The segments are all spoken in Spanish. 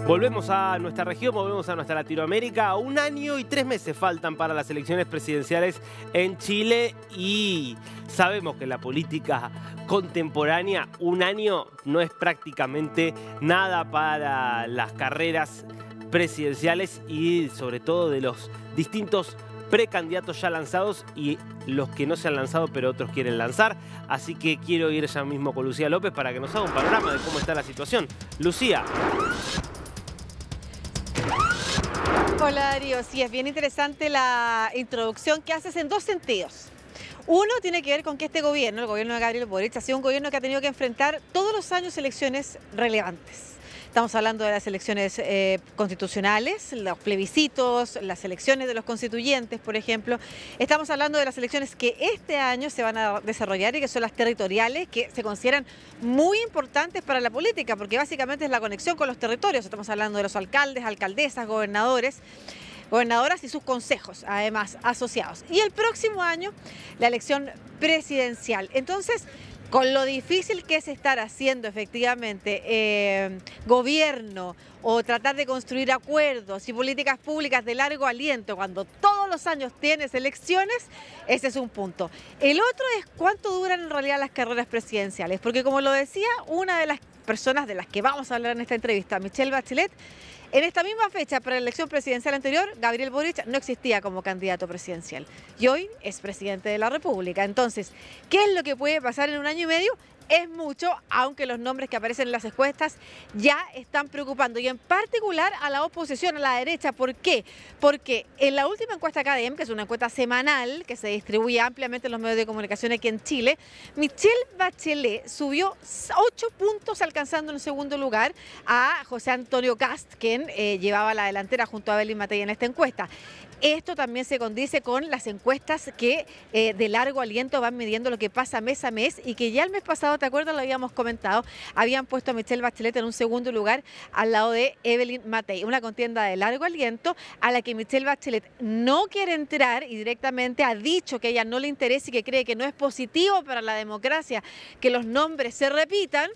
Volvemos a nuestra región, volvemos a nuestra Latinoamérica. 1 año y 3 meses faltan para las elecciones presidenciales en Chile y sabemos que en la política contemporánea 1 año no es prácticamente nada para las carreras presidenciales y sobre todo de los distintos precandidatos ya lanzados y los que no se han lanzado pero otros quieren lanzar. Así que quiero ir ya mismo con Lucía López para que nos haga un panorama de cómo está la situación. Lucía. Hola Darío, sí, es bien interesante la introducción que haces en 2 sentidos. Uno tiene que ver con que este gobierno, el gobierno de Gabriel Boric, ha sido un gobierno que ha tenido que enfrentar todos los años elecciones relevantes. Estamos hablando de las elecciones constitucionales, los plebiscitos, las elecciones de los constituyentes, por ejemplo. Estamos hablando de las elecciones que este año se van a desarrollar y que son las territoriales, que se consideran muy importantes para la política, porque básicamente es la conexión con los territorios. Estamos hablando de los alcaldes, alcaldesas, gobernadoras y sus consejos, además, asociados. Y el próximo año, la elección presidencial. Entonces, con lo difícil que es estar haciendo efectivamente gobierno o tratar de construir acuerdos y políticas públicas de largo aliento cuando todos los años tienes elecciones, ese es un punto. El otro es cuánto duran en realidad las carreras presidenciales, porque como lo decía una de las personas de las que vamos a hablar en esta entrevista, Michelle Bachelet, en esta misma fecha, para la elección presidencial anterior, Gabriel Boric no existía como candidato presidencial y hoy es presidente de la República. Entonces, ¿qué es lo que puede pasar en 1 año y medio? Es mucho, aunque los nombres que aparecen en las encuestas ya están preocupando, y en particular a la oposición, a la derecha. ¿Por qué? Porque en la última encuesta académica, que es una encuesta semanal que se distribuye ampliamente en los medios de comunicación aquí en Chile, Michelle Bachelet subió 8 puntos, alcanzando en segundo lugar a José Antonio Kast, quien llevaba la delantera junto a Evelyn Matei en esta encuesta. Esto también se condice con las encuestas que de largo aliento van midiendo lo que pasa mes a mes y que ya el mes pasado, ¿te acuerdas? Lo habíamos comentado, habían puesto a Michelle Bachelet en un segundo lugar al lado de Evelyn Matei. Una contienda de largo aliento a la que Michelle Bachelet no quiere entrar y directamente ha dicho que a ella no le interesa y que cree que no es positivo para la democracia que los nombres se repitan,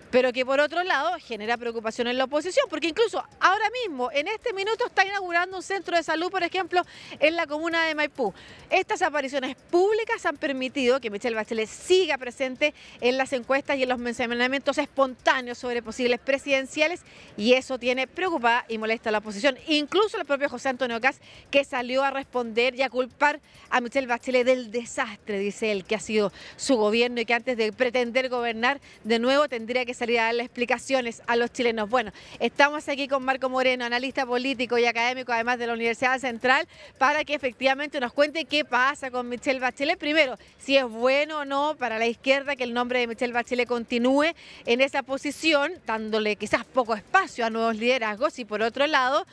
pero que por otro lado genera preocupación en la oposición, porque incluso ahora mismo, en este minuto, está inaugurando un centro de salud, por ejemplo, en la comuna de Maipú. Estas apariciones públicas han permitido que Michelle Bachelet siga presente en las encuestas y en los mencionamientos espontáneos sobre posibles presidenciales, y eso tiene preocupada y molesta a la oposición. Incluso el propio José Antonio Kast, que salió a responder y a culpar a Michelle Bachelet del desastre, dice él, que ha sido su gobierno y que antes de pretender gobernar de nuevo tendría que salir a darle explicaciones a los chilenos. Bueno, estamos aquí con Marco Moreno, analista político y académico, además de la Universidad Central, para que efectivamente nos cuente qué pasa con Michelle Bachelet. Primero, si es bueno o no para la izquierda que el nombre de Michelle Bachelet continúe en esa posición, dándole quizás poco espacio a nuevos liderazgos, y por otro lado,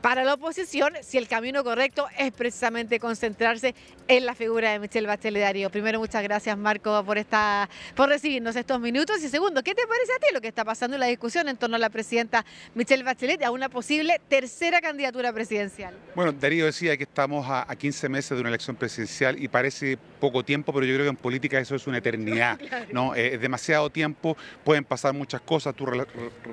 para la oposición, si el camino correcto es precisamente concentrarse en la figura de Michelle Bachelet. Darío, primero, muchas gracias, Marco, por recibirnos estos minutos. Y segundo, ¿qué te parece a ti lo que está pasando en la discusión en torno a la presidenta Michelle Bachelet y a una posible tercera candidatura presidencial? Bueno, Darío decía que estamos a 15 meses de una elección presidencial y parece poco tiempo, pero yo creo que en política eso es una eternidad, claro, ¿no? Es demasiado tiempo, pueden pasar muchas cosas. Tú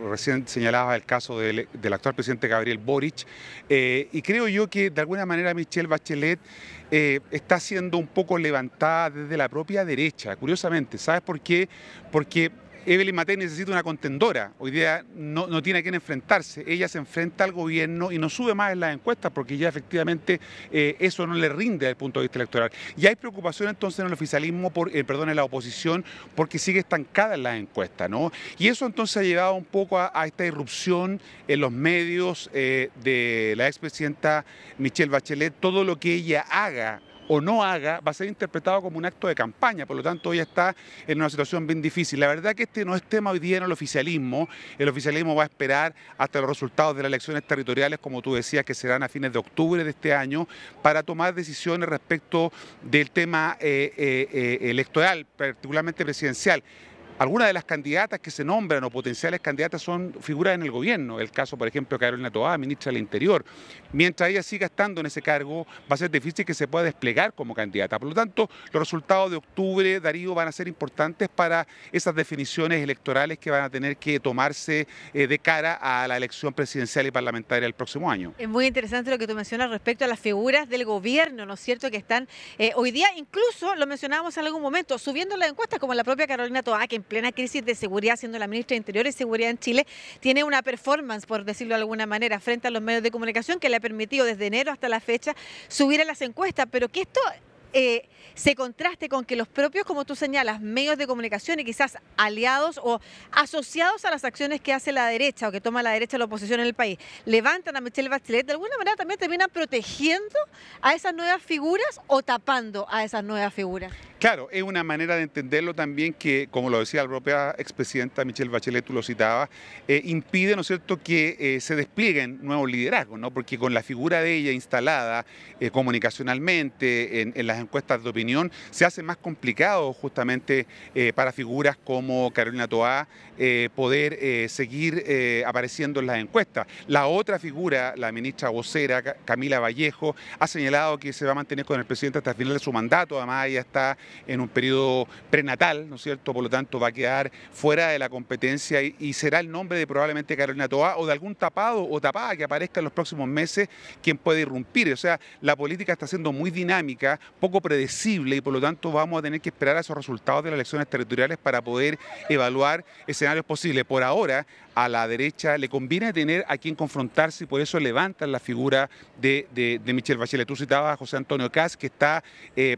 recién señalabas el caso del actual presidente Gabriel Boric. Y creo yo que de alguna manera Michelle Bachelet está siendo un poco levantada desde la propia derecha, curiosamente. ¿Sabes por qué? Porque Evelyn Matei necesita una contendora. Hoy día no tiene a quién enfrentarse. Ella se enfrenta al gobierno y no sube más en las encuestas porque ya efectivamente eso no le rinde desde el punto de vista electoral. Y hay preocupación entonces en el oficialismo, en la oposición, porque sigue estancada en las encuestas, ¿no? Y eso entonces ha llevado un poco a esta irrupción en los medios de la expresidenta Michelle Bachelet. Todo lo que ella haga o no haga va a ser interpretado como un acto de campaña, por lo tanto ella está en una situación bien difícil. La verdad que este no es tema hoy día en el oficialismo va a esperar hasta los resultados de las elecciones territoriales, como tú decías, que serán a fines de octubre de este año, para tomar decisiones respecto del tema electoral, particularmente presidencial. algunas de las candidatas que se nombran o potenciales candidatas son figuras en el gobierno. El caso, por ejemplo, de Carolina Toá, ministra del Interior. Mientras ella siga estando en ese cargo, va a ser difícil que se pueda desplegar como candidata. Por lo tanto, los resultados de octubre, Darío, van a ser importantes para esas definiciones electorales que van a tener que tomarse de cara a la elección presidencial y parlamentaria del próximo año. Es muy interesante lo que tú mencionas respecto a las figuras del gobierno, ¿no es cierto?, que están hoy día, incluso lo mencionábamos en algún momento, subiendo las encuestas, como la propia Carolina Toá, que en plena crisis de seguridad, siendo la ministra de Interior y Seguridad en Chile, tiene una performance, por decirlo de alguna manera, frente a los medios de comunicación que le ha permitido desde enero hasta la fecha subir a las encuestas, pero que esto se contraste con que los propios, como tú señalas, medios de comunicación y quizás aliados o asociados a las acciones que hace la derecha o que toma la derecha, la oposición en el país, levantan a Michelle Bachelet, de alguna manera también terminan protegiendo a esas nuevas figuras o tapando a esas nuevas figuras. Claro, es una manera de entenderlo también que, como lo decía la propia expresidenta Michelle Bachelet, tú lo citabas, impide, ¿no es cierto?, que se desplieguen nuevos liderazgos, ¿no? Porque con la figura de ella instalada comunicacionalmente en las encuestas de opinión, se hace más complicado justamente para figuras como Carolina Toá poder seguir apareciendo en las encuestas. La otra figura, la ministra vocera, Camila Vallejo, ha señalado que se va a mantener con el presidente hasta el final de su mandato, además ella está en un periodo prenatal, ¿no es cierto?, por lo tanto va a quedar fuera de la competencia y será el nombre de probablemente Carolina Toá o de algún tapado o tapada que aparezca en los próximos meses quien puede irrumpir. O sea, la política está siendo muy dinámica, poco predecible y por lo tanto vamos a tener que esperar a esos resultados de las elecciones territoriales para poder evaluar escenarios posibles. Por ahora, a la derecha le conviene tener a quien confrontarse y por eso levantan la figura de Michelle Bachelet. Tú citabas a José Antonio Kast, que está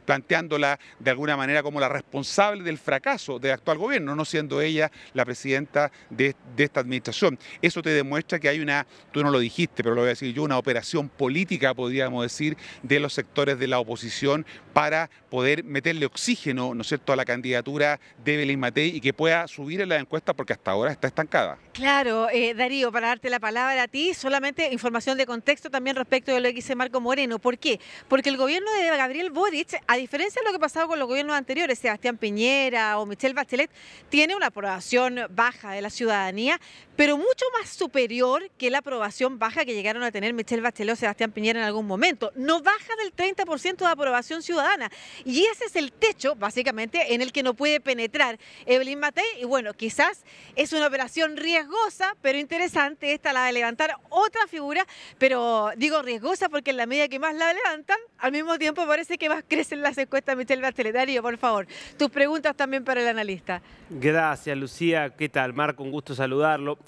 planteándola de alguna manera como la responsable del fracaso del actual gobierno, no siendo ella la presidenta de esta administración. Eso te demuestra que hay una, tú no lo dijiste, pero lo voy a decir yo, una operación política, podríamos decir, de los sectores de la oposición para poder meterle oxígeno, ¿no es cierto?, a la candidatura de Evelyn Matei y que pueda subir en la encuesta porque hasta ahora está estancada. Claro, Darío, para darte la palabra a ti, solamente información de contexto también respecto de lo que dice Marco Moreno. ¿Por qué? Porque el gobierno de Gabriel Boric, a diferencia de lo que pasaba con los gobiernos anteriores, Sebastián Piñera o Michelle Bachelet, tiene una aprobación baja de la ciudadanía, pero mucho más superior que la aprobación baja que llegaron a tener Michelle Bachelet o Sebastián Piñera en algún momento. No baja del 30% de aprobación ciudadana. Y ese es el techo, básicamente, en el que no puede penetrar Evelyn Matei. Y bueno, quizás es una operación riesgosa, pero interesante esta, la de levantar otra figura, pero digo riesgosa porque en la medida que más la levantan, al mismo tiempo parece que más crecen las encuestas de Michelle Bachelet. Darío, por favor, tus preguntas también para el analista. Gracias, Lucía. ¿Qué tal, Marco? Un gusto saludarlo.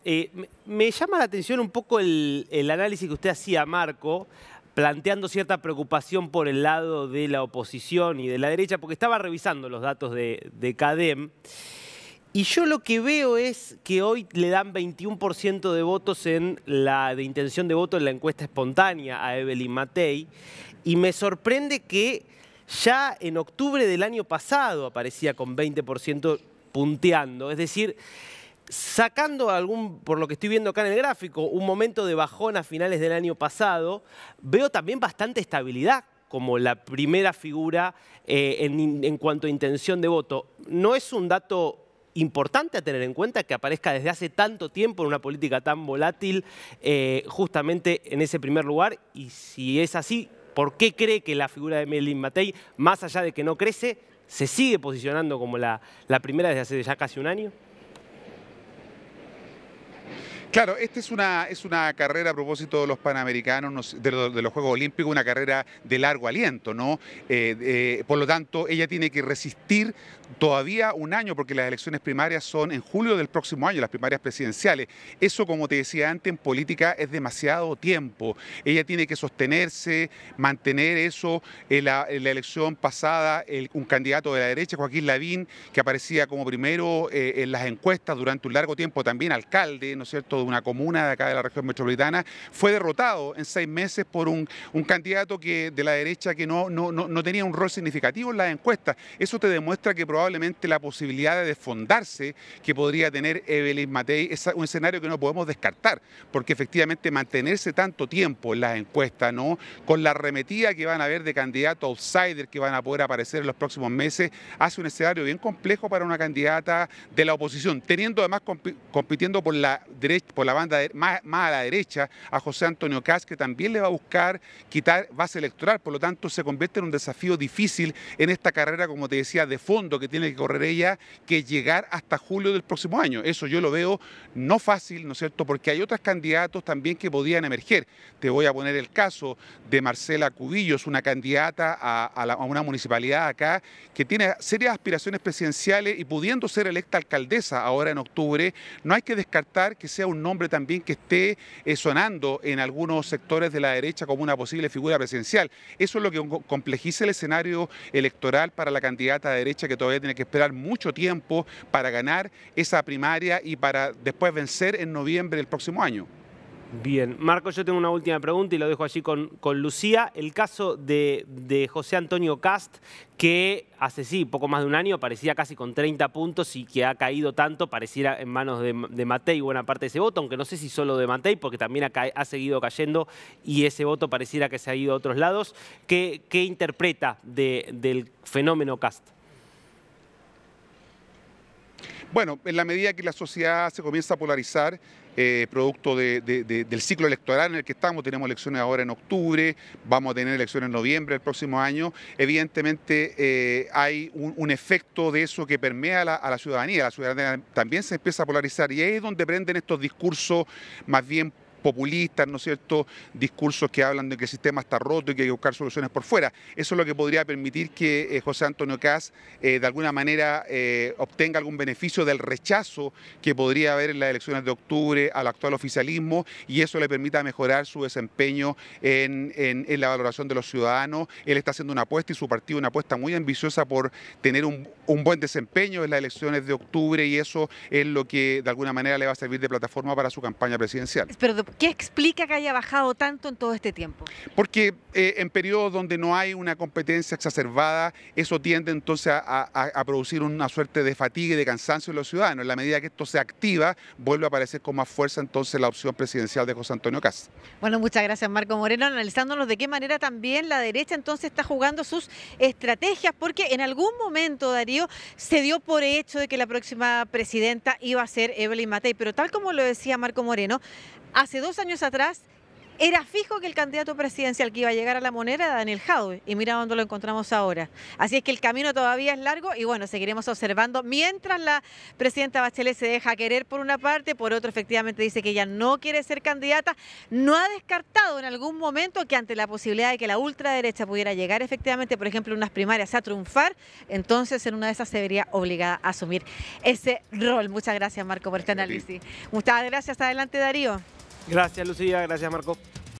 Me llama la atención un poco el análisis que usted hacía, Marco, planteando cierta preocupación por el lado de la oposición y de la derecha, porque estaba revisando los datos de CADEM. Y yo lo que veo es que hoy le dan 21% de votos de intención de voto en la encuesta espontánea a Evelyn Matei. Y me sorprende que ya en octubre del año pasado aparecía con 20% punteando. Es decir, sacando por lo que estoy viendo acá en el gráfico, un momento de bajón a finales del año pasado, veo también bastante estabilidad como la primera figura en cuanto a intención de voto. ¿No es un dato importante a tener en cuenta que aparezca desde hace tanto tiempo en una política tan volátil justamente en ese primer lugar? Y si es así, ¿por qué cree que la figura de Evelyn Matei, más allá de que no crece, se sigue posicionando como la primera desde hace ya casi un año? Claro, esta es una carrera a propósito de los Panamericanos, de los Juegos Olímpicos, una carrera de largo aliento, ¿no? Por lo tanto, ella tiene que resistir todavía un año, porque las elecciones primarias son en julio del próximo año, las primarias presidenciales. Eso, como te decía antes, en política es demasiado tiempo. Ella tiene que sostenerse, mantener eso. En la elección pasada, un candidato de la derecha, Joaquín Lavín, que aparecía como primero en las encuestas durante un largo tiempo, también alcalde, ¿no es cierto?, de una comuna de acá de la región metropolitana, fue derrotado en 6 meses por un candidato de la derecha que no tenía un rol significativo en las encuestas. Eso te demuestra que probablemente la posibilidad de desfondarse que podría tener Evelyn Matei es un escenario que no podemos descartar, porque efectivamente mantenerse tanto tiempo en las encuestas, ¿no?, con la arremetida que van a haber de candidatos outsiders que van a poder aparecer en los próximos meses, hace un escenario bien complejo para una candidata de la oposición, teniendo además compitiendo por la banda más a la derecha a José Antonio Kast, que también le va a buscar quitar base electoral. Por lo tanto, se convierte en un desafío difícil en esta carrera, como te decía, de fondo que tiene que correr ella, que es llegar hasta julio del próximo año. Eso yo lo veo no fácil, ¿no es cierto?, porque hay otros candidatos también que podían emerger. Te voy a poner el caso de Marcela Cubillos, una candidata a una municipalidad acá que tiene serias aspiraciones presidenciales y pudiendo ser electa alcaldesa ahora en octubre, no hay que descartar que sea un nombre también que esté sonando en algunos sectores de la derecha como una posible figura presidencial. Eso es lo que complejiza el escenario electoral para la candidata de derecha, que todavía tiene que esperar mucho tiempo para ganar esa primaria y para después vencer en noviembre del próximo año. Bien, Marco, yo tengo una última pregunta y lo dejo allí con Lucía. El caso de José Antonio Kast, que hace poco más de un año parecía casi con 30 puntos y que ha caído tanto, pareciera en manos de Matei buena parte de ese voto, aunque no sé si solo de Matei, porque también ha seguido cayendo y ese voto pareciera que se ha ido a otros lados. ¿Qué interpreta del fenómeno Kast? Bueno, en la medida que la sociedad se comienza a polarizar, producto del ciclo electoral en el que estamos, tenemos elecciones ahora en octubre, vamos a tener elecciones en noviembre del próximo año, evidentemente hay un efecto de eso que permea a la ciudadanía también se empieza a polarizar y ahí es donde prenden estos discursos más bien populistas, ¿no es cierto?, discursos que hablan de que el sistema está roto y que hay que buscar soluciones por fuera. Eso es lo que podría permitir que José Antonio Kast de alguna manera obtenga algún beneficio del rechazo que podría haber en las elecciones de octubre al actual oficialismo y eso le permita mejorar su desempeño en la valoración de los ciudadanos. Él está haciendo una apuesta y su partido una apuesta muy ambiciosa por tener un buen desempeño en las elecciones de octubre y eso es lo que de alguna manera le va a servir de plataforma para su campaña presidencial. Pero ¿qué explica que haya bajado tanto en todo este tiempo? Porque en periodos donde no hay una competencia exacerbada, eso tiende entonces a producir una suerte de fatiga y de cansancio en los ciudadanos. En la medida que esto se activa, vuelve a aparecer con más fuerza entonces la opción presidencial de José Antonio Kast. Bueno, muchas gracias Marco Moreno, analizándonos de qué manera también la derecha entonces está jugando sus estrategias, porque en algún momento, Darío, se dio por hecho de que la próxima presidenta iba a ser Evelyn Matei, pero tal como lo decía Marco Moreno, hace 2 años atrás era fijo que el candidato presidencial que iba a llegar a La Moneda era Daniel Jadwe, y mira dónde lo encontramos ahora. Así es que el camino todavía es largo y bueno, seguiremos observando mientras la presidenta Bachelet se deja querer por una parte, por otro efectivamente dice que ella no quiere ser candidata, no ha descartado en algún momento que ante la posibilidad de que la ultraderecha pudiera llegar efectivamente, por ejemplo, en unas primarias a triunfar, entonces en una de esas se vería obligada a asumir ese rol. Muchas gracias Marco por este análisis. Muchas gracias, adelante Darío. Gracias Lucía, gracias Marco.